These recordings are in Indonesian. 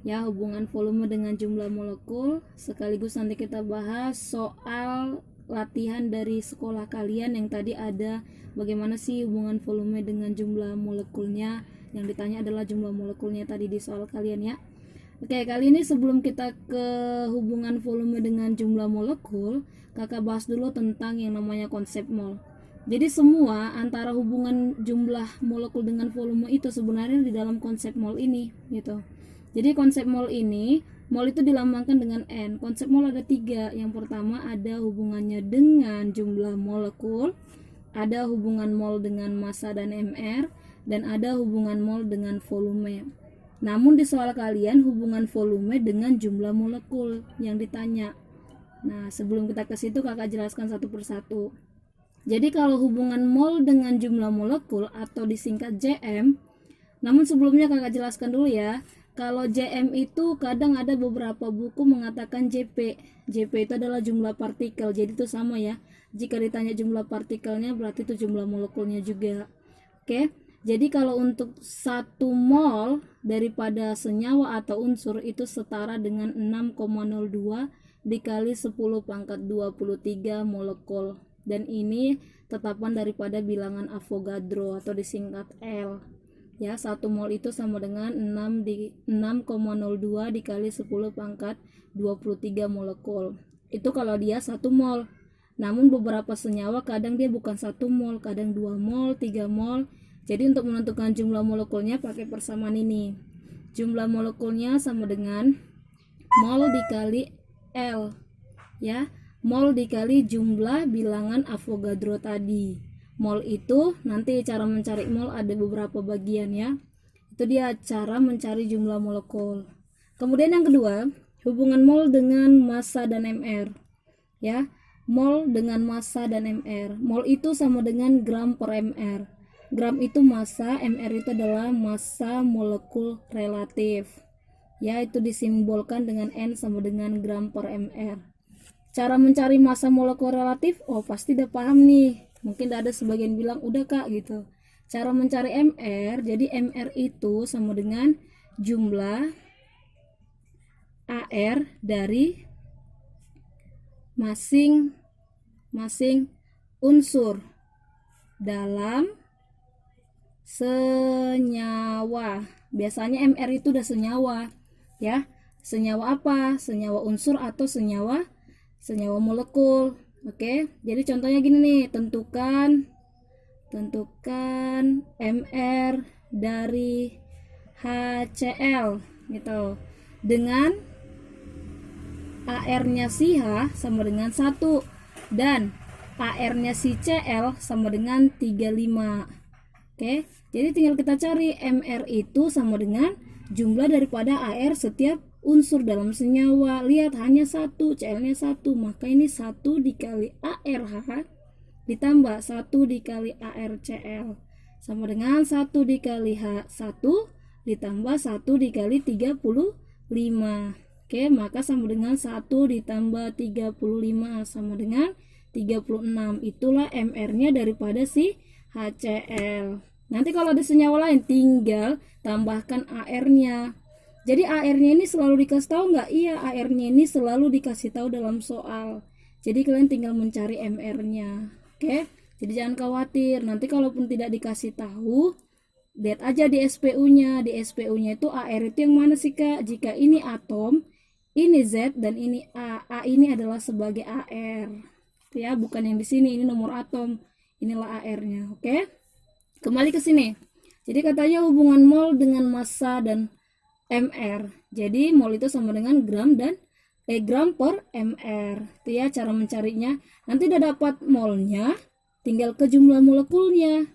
ya, hubungan volume dengan jumlah molekul. Sekaligus nanti kita bahas soal latihan dari sekolah kalian yang tadi ada bagaimana sih hubungan volume dengan jumlah molekulnya. Yang ditanya adalah jumlah molekulnya tadi di soal kalian ya. Oke, kali ini sebelum kita ke hubungan volume dengan jumlah molekul, kakak bahas dulu tentang yang namanya konsep mol. Jadi semua antara hubungan jumlah molekul dengan volume itu sebenarnya di dalam konsep mol ini gitu. Jadi konsep mol ini, mol itu dilambangkan dengan N. Konsep mol ada 3. Yang pertama ada hubungannya dengan jumlah molekul, ada hubungan mol dengan massa dan mR, dan ada hubungan mol dengan volume. Namun di soal kalian hubungan volume dengan jumlah molekul yang ditanya. Nah, sebelum kita ke situ kakak jelaskan satu persatu. Jadi kalau hubungan mol dengan jumlah molekul atau disingkat JM, namun sebelumnya kakak jelaskan dulu ya. Kalau JM itu kadang ada beberapa buku mengatakan JP. JP itu adalah jumlah partikel. Jadi itu sama ya. Jika ditanya jumlah partikelnya berarti itu jumlah molekulnya juga. Oke. Jadi kalau untuk 1 mol daripada senyawa atau unsur itu setara dengan 6,02 dikali 10 pangkat 23 molekul. Dan ini tetapan daripada bilangan Avogadro atau disingkat L. Ya, 1 mol itu sama dengan 6,02 dikali 10 pangkat 23 molekul. Itu kalau dia 1 mol. Namun beberapa senyawa kadang dia bukan 1 mol, kadang 2 mol, 3 mol. Jadi untuk menentukan jumlah molekulnya pakai persamaan ini. Jumlah molekulnya sama dengan mol dikali L. Ya, mol dikali jumlah bilangan Avogadro tadi. Mol itu nanti cara mencari mol ada beberapa bagian ya. Itu dia cara mencari jumlah molekul. Kemudian yang kedua, hubungan mol dengan massa dan mR. Ya, mol dengan massa dan mR. Mol itu sama dengan gram per mR. Gram itu massa, mR itu adalah massa molekul relatif. Ya, itu disimbolkan dengan N sama dengan gram per mR. Cara mencari massa molekul relatif, oh pasti udah paham nih. Mungkin ada sebagian bilang udah kak gitu. Cara mencari mR, jadi mR itu sama dengan jumlah AR dari masing-masing unsur dalam senyawa. Biasanya mR itu udah senyawa ya. Senyawa apa? Senyawa unsur atau senyawa molekul. Oke, jadi contohnya gini nih, tentukan MR dari HCl gitu. Dengan AR-nya si H sama dengan 1 dan AR-nya si Cl sama dengan 35. Oke, jadi tinggal kita cari MR itu sama dengan jumlah daripada AR setiap unsur dalam senyawa. Lihat hanya 1, Cl-nya 1, maka ini 1 dikali ARH ditambah 1 dikali ARCl sama dengan 1 dikali H1 ditambah 1 dikali 35. Oke, maka sama dengan 1 ditambah 35 sama dengan 36. Itulah MR-nya daripada si HCl. Nanti kalau ada senyawa lain tinggal tambahkan AR-nya. Jadi AR-nya ini selalu dikasih tahu nggak? Iya, AR-nya ini selalu dikasih tahu dalam soal. Jadi kalian tinggal mencari MR-nya. Oke? Jadi jangan khawatir. Nanti kalaupun tidak dikasih tahu, lihat aja di SPU-nya. Di SPU-nya itu AR itu yang mana sih, Kak? Jika ini atom, ini Z dan ini A. A ini adalah sebagai AR. Ya, bukan yang di sini, ini nomor atom. Inilah AR-nya, oke? Kembali ke sini. Jadi katanya hubungan mol dengan massa dan mR. Jadi mol itu sama dengan gram per mR. Itu ya cara mencarinya. Nanti udah dapat molnya, tinggal ke jumlah molekulnya.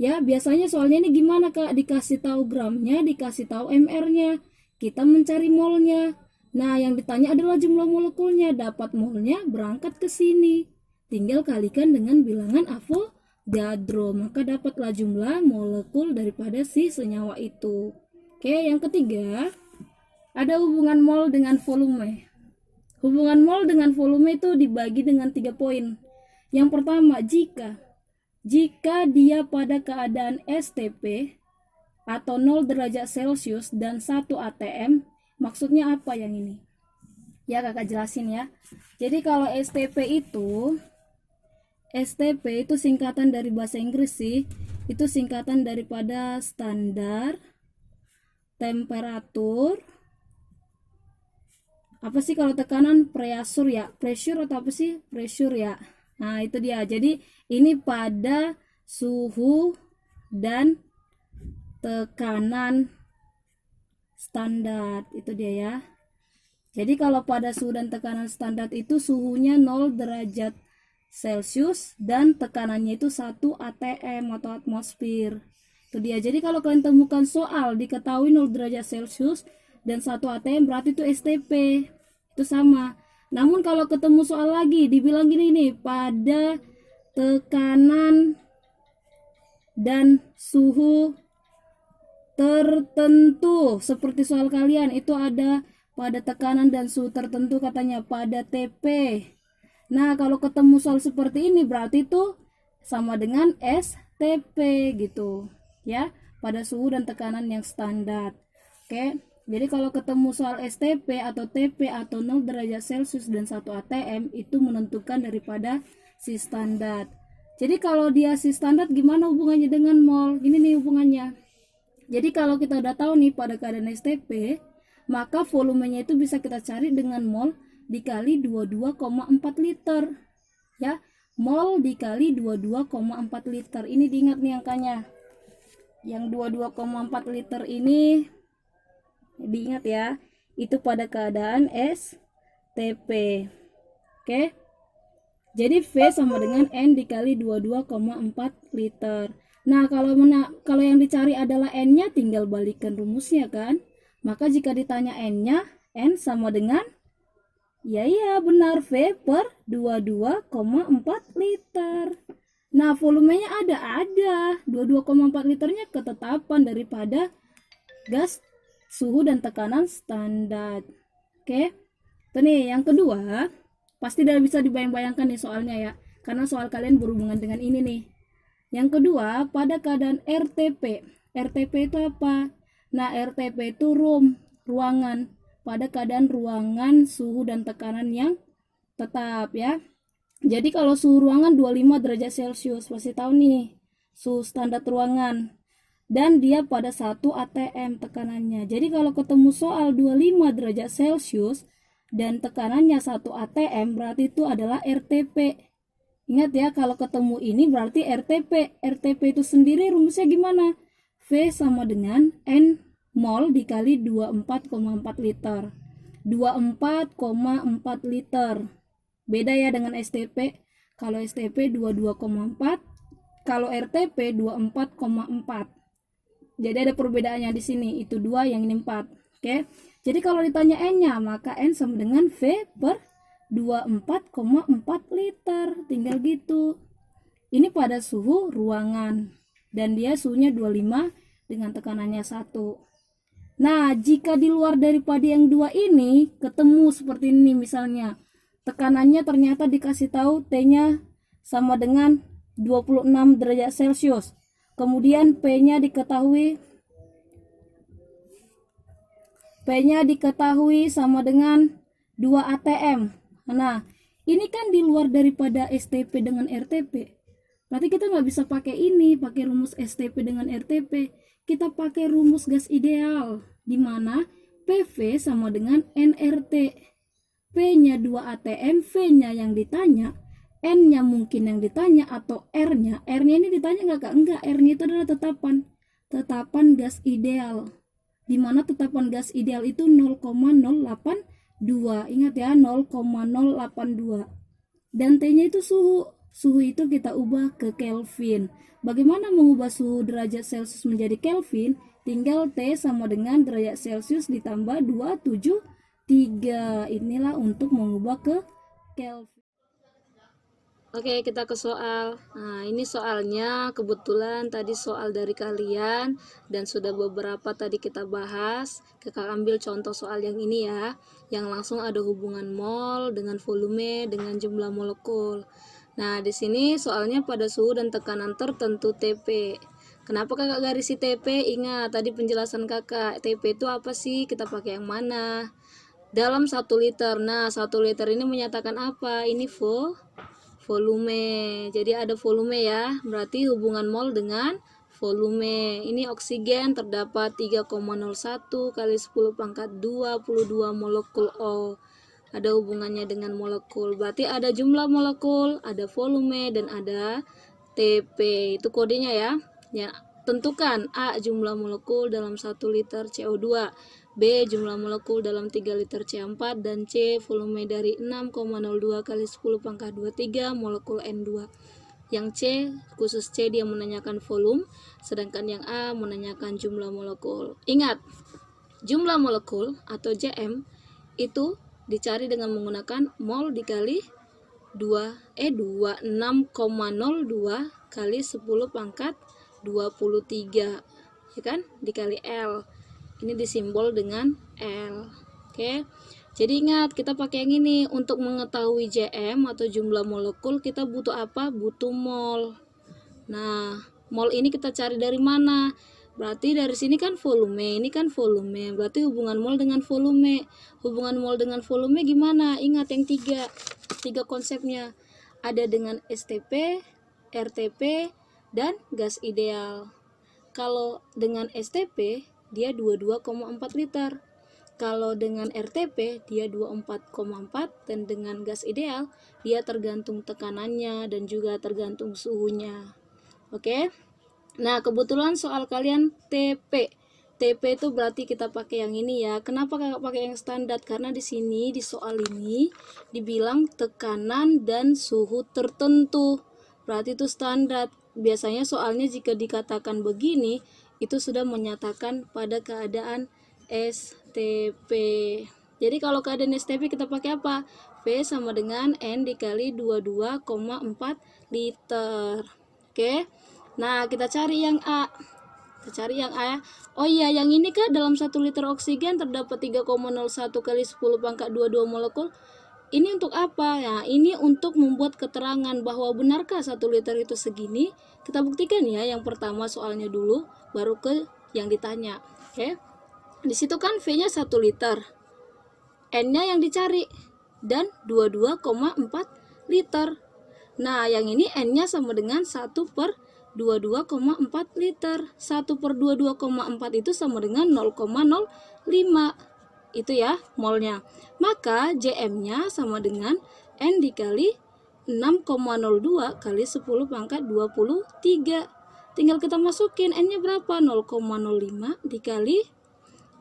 Ya, biasanya soalnya ini gimana Kak? Dikasih tahu gramnya, dikasih tahu mR-nya. Kita mencari molnya. Nah, yang ditanya adalah jumlah molekulnya. Dapat molnya, berangkat ke sini. Tinggal kalikan dengan bilangan Avogadro, maka dapatlah jumlah molekul daripada si senyawa itu. Oke, yang ketiga, ada hubungan mol dengan volume. Hubungan mol dengan volume itu dibagi dengan 3 poin. Yang pertama, jika dia pada keadaan STP atau 0 derajat Celcius dan 1 atm, Maksudnya apa yang ini? Ya kakak jelasin ya. Jadi kalau STP itu singkatan dari bahasa Inggris sih. Itu singkatan daripada standar temperatur. Apa sih kalau tekanan? Pressure ya. Pressure atau apa sih? Pressure ya. Nah, itu dia. Jadi ini pada suhu dan tekanan standar. Itu dia ya. Jadi kalau pada suhu dan tekanan standar itu suhunya 0 derajat Celcius dan tekanannya itu 1 atm atau atmosfer. Itu dia. Jadi kalau kalian temukan soal diketahui 0 derajat Celcius dan 1 atm berarti itu STP. Itu sama. Namun kalau ketemu soal lagi dibilang gini nih, pada tekanan dan suhu tertentu, seperti soal kalian itu ada pada tekanan dan suhu tertentu katanya pada TP. Nah, kalau ketemu soal seperti ini berarti itu sama dengan STP gitu ya, pada suhu dan tekanan yang standar. Oke. Jadi kalau ketemu soal STP atau TP atau 0 derajat Celcius dan 1 atm itu menentukan daripada si standar. Jadi kalau dia si standar gimana hubungannya dengan mol? Ini nih hubungannya. Jadi kalau kita udah tahu nih pada keadaan STP, maka volumenya itu bisa kita cari dengan mol dikali 22,4 liter. Ya, mol dikali 22,4 liter. Ini diingat nih angkanya. Yang 22,4 liter ini diingat ya, itu pada keadaan STP. Oke. Jadi V sama dengan N dikali 22,4 liter. Nah, kalau yang dicari adalah N-nya, tinggal balikan rumusnya kan. Maka jika ditanya N-nya, N sama dengan, ya iya benar, V per 22,4 liter. Nah, volumenya ada 22,4 liternya ketetapan daripada gas suhu dan tekanan standar. Oke. Itu nih yang kedua, pasti udah bisa dibayang-bayangkan nih soalnya ya, karena soal kalian berhubungan dengan ini nih. Yang kedua, pada keadaan RTP. RTP itu apa? Nah, RTP itu ruangan. Pada keadaan ruangan suhu dan tekanan yang tetap ya. Jadi kalau suhu ruangan 25 derajat Celcius, pasti tahu nih suhu standar ruangan. Dan dia pada 1 atm tekanannya. Jadi kalau ketemu soal 25 derajat Celcius dan tekanannya 1 atm berarti itu adalah RTP. Ingat ya, kalau ketemu ini berarti RTP. RTP itu sendiri rumusnya gimana? V sama dengan N mol dikali 24,4 liter. 24,4 liter. Beda ya dengan STP. Kalau STP 22,4, kalau RTP 24,4. Jadi ada perbedaannya di sini, itu 2 yang ini 4. Oke. Jadi kalau ditanya N-nya, maka N sama dengan V per 24,4 liter. Tinggal gitu. Ini pada suhu ruangan dan dia suhunya 25 dengan tekanannya 1. Nah, jika di luar daripada yang 2 ini ketemu seperti ini misalnya. Tekanannya ternyata dikasih tahu T-nya sama dengan 26 derajat Celcius. Kemudian P-nya diketahui sama dengan 2 atm. Nah, ini kan di luar daripada STP dengan RTP. Berarti kita nggak bisa pakai rumus STP dengan RTP. Kita pakai rumus gas ideal, di mana PV sama dengan nRT. P-nya 2 atm, V-nya yang ditanya, N-nya mungkin yang ditanya, atau R-nya. R-nya ini ditanya nggak kak? Enggak, R-nya itu adalah tetapan gas ideal. Di mana tetapan gas ideal itu 0,082. Ingat ya, 0,082. Dan T-nya itu suhu. Suhu itu kita ubah ke Kelvin. Bagaimana mengubah suhu derajat Celcius menjadi Kelvin? Tinggal T sama dengan derajat Celcius ditambah 273. Inilah untuk mengubah ke Kelvin. Oke, kita ke soal. Nah, ini soalnya kebetulan tadi soal dari kalian dan sudah beberapa tadi kita bahas. Kakak ambil contoh soal yang ini ya, yang langsung ada hubungan mol dengan volume dengan jumlah molekul. Nah, di sini soalnya pada suhu dan tekanan tertentu TP. Kenapa kakak garisi TP? Ingat tadi penjelasan kakak, TP itu apa sih? Kita pakai yang mana? Dalam 1 liter. Nah, 1 liter ini menyatakan apa? Ini volume. Jadi ada volume ya. Berarti hubungan mol dengan volume. Ini oksigen terdapat 3,01 kali 10 pangkat 22 molekul O. Ada hubungannya dengan molekul. Berarti ada jumlah molekul, ada volume, dan ada TP. Itu kodenya ya. Ya, tentukan A jumlah molekul dalam 1 liter CO2, B jumlah molekul dalam 3 liter C4, dan C volume dari 6,02 kali 10 pangkat 23 molekul N2. Yang C, khusus C dia menanyakan volume, sedangkan yang A menanyakan jumlah molekul. Ingat, jumlah molekul atau JM itu dicari dengan menggunakan mol dikali 26,02 kali 10 pangkat 23, ya kan, dikali L. Ini disimbol dengan L. Oke. Jadi ingat, kita pakai yang ini. Untuk mengetahui JM atau jumlah molekul, kita butuh apa? Butuh mol. Nah, mol ini kita cari dari mana? Berarti dari sini kan volume, ini kan volume. Berarti hubungan mol dengan volume. Hubungan mol dengan volume gimana? Ingat yang tiga konsepnya. Ada dengan STP, RTP, dan gas ideal. Kalau dengan STP dia 22,4 liter. Kalau dengan RTP dia 24,4, dan dengan gas ideal dia tergantung tekanannya dan juga tergantung suhunya. Oke. Nah, kebetulan soal kalian TP. TP itu berarti kita pakai yang ini ya. Kenapa kakak pakai yang standar? Karena di sini di soal ini dibilang tekanan dan suhu tertentu. Berarti itu standar. Biasanya soalnya jika dikatakan begini, itu sudah menyatakan pada keadaan STP. Jadi kalau keadaan STP kita pakai apa? V sama dengan N dikali 22,4 liter. Oke. Nah, kita cari yang A. Kita cari yang A ya. Oh iya, yang ini kan dalam 1 liter oksigen terdapat 3,01 kali 10 pangkat 22 molekul. Ini untuk apa? Ya, ini untuk membuat keterangan bahwa benarkah 1 liter itu segini. Kita buktikan ya, yang pertama soalnya dulu, baru ke yang ditanya. Oke. Di situ kan V-nya 1 liter. N-nya yang dicari dan 22,4 liter. Nah, yang ini N-nya sama dengan 1 per 22,4 liter. 1 per 22,4 itu sama dengan 0,05. Itu ya molnya. Maka JM-nya sama dengan N dikali 6,02 kali 10 pangkat 23. Tinggal kita masukin N-nya berapa? 0,05 dikali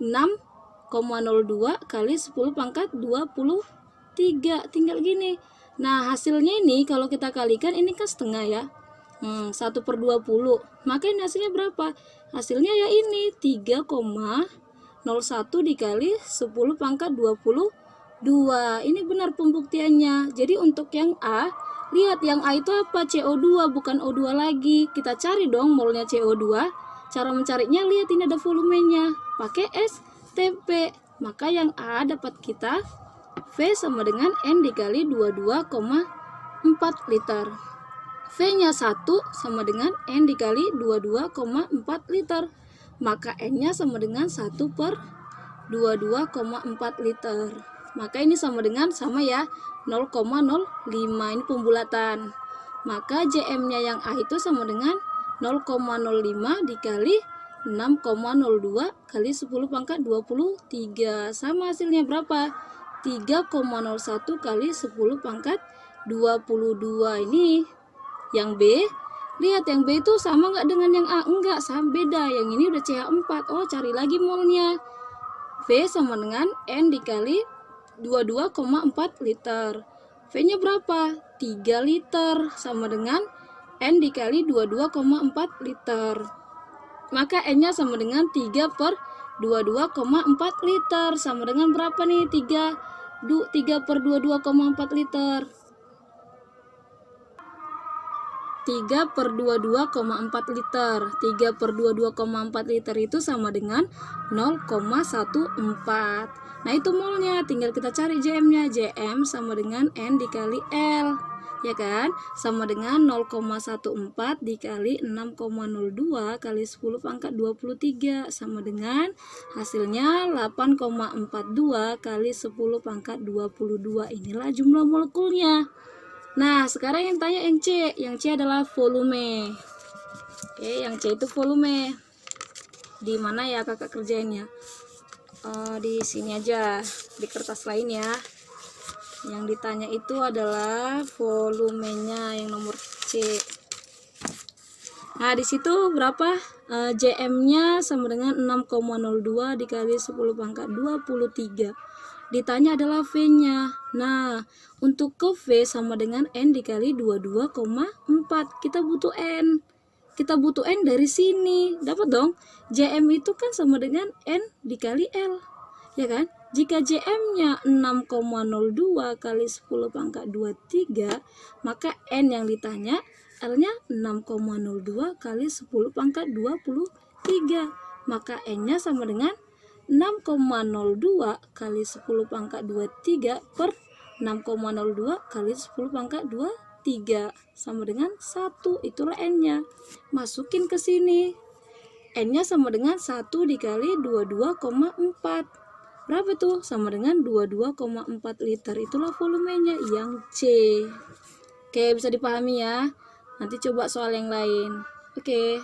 6,02 kali 10 pangkat 23. Tinggal gini. Nah, hasilnya ini kalau kita kalikan ini kan setengah ya. 1 per 20. Maka ini hasilnya berapa? Hasilnya ya ini 3,01 dikali 10 pangkat 22. Ini benar pembuktiannya. Jadi untuk yang A, lihat yang A itu apa? CO2, bukan O2 lagi. Kita cari dong molnya CO2. Cara mencarinya, lihat ini ada volumenya. Pakai STP. Maka yang A dapat kita V sama dengan N dikali 22,4 liter. V-nya 1 sama dengan N dikali 22,4 liter. Maka N-nya sama dengan 1 per 22,4 liter. Maka ini sama dengan sama ya 0,05. Ini pembulatan. Maka JM-nya yang A itu sama dengan 0,05 dikali 6,02 kali 10 pangkat 23. Sama hasilnya berapa? 3,01 kali 10 pangkat 22. Ini yang B. Lihat yang B itu sama nggak dengan yang A? Enggak, sama, beda. Yang ini udah CH4. Oh, cari lagi molnya. V sama dengan N dikali 22,4 liter. V-nya berapa? 3 liter sama dengan N dikali 22,4 liter. Maka N-nya sama dengan 3 per 22,4 liter. Sama dengan berapa nih? 3 per 22,4 liter. 3 per 22,4 liter. 3 per 22,4 liter itu sama dengan 0,14. Nah, itu molnya. Tinggal kita cari JM-nya. JM sama dengan N dikali L. ya kan, sama dengan 0,14 dikali 6,02 kali 10 pangkat 23 sama dengan hasilnya 8,42 kali 10 pangkat 22. Inilah jumlah molekulnya. Nah, sekarang yang tanya yang C. Yang C adalah volume. Oke, yang C itu volume. Di mana ya kakak kerjainnya? Di sini aja, di kertas lain ya. Yang ditanya itu adalah volumenya yang nomor C. Nah, di situ berapa? JM-nya sama dengan 6,02 dikali 10 pangkat 23. Ditanya adalah V-nya. Nah, untuk ke V sama dengan N dikali 22,4. Kita butuh N. Kita butuh N dari sini. Dapat dong? JM itu kan sama dengan N dikali L. Ya kan? Jika JM-nya 6,02 kali 10 pangkat 23, maka N yang ditanya L-nya 6,02 kali 10 pangkat 23. Maka N-nya sama dengan 6,02 kali 10 pangkat 23 per 6,02 kali 10 pangkat 23 sama dengan 1. Itulah N-nya. Masukin ke sini. N-nya sama dengan 1 dikali 22,4. Berapa tuh? Sama dengan 22,4 liter. Itulah volumenya yang C. Oke, bisa dipahami ya. Nanti coba soal yang lain. Oke.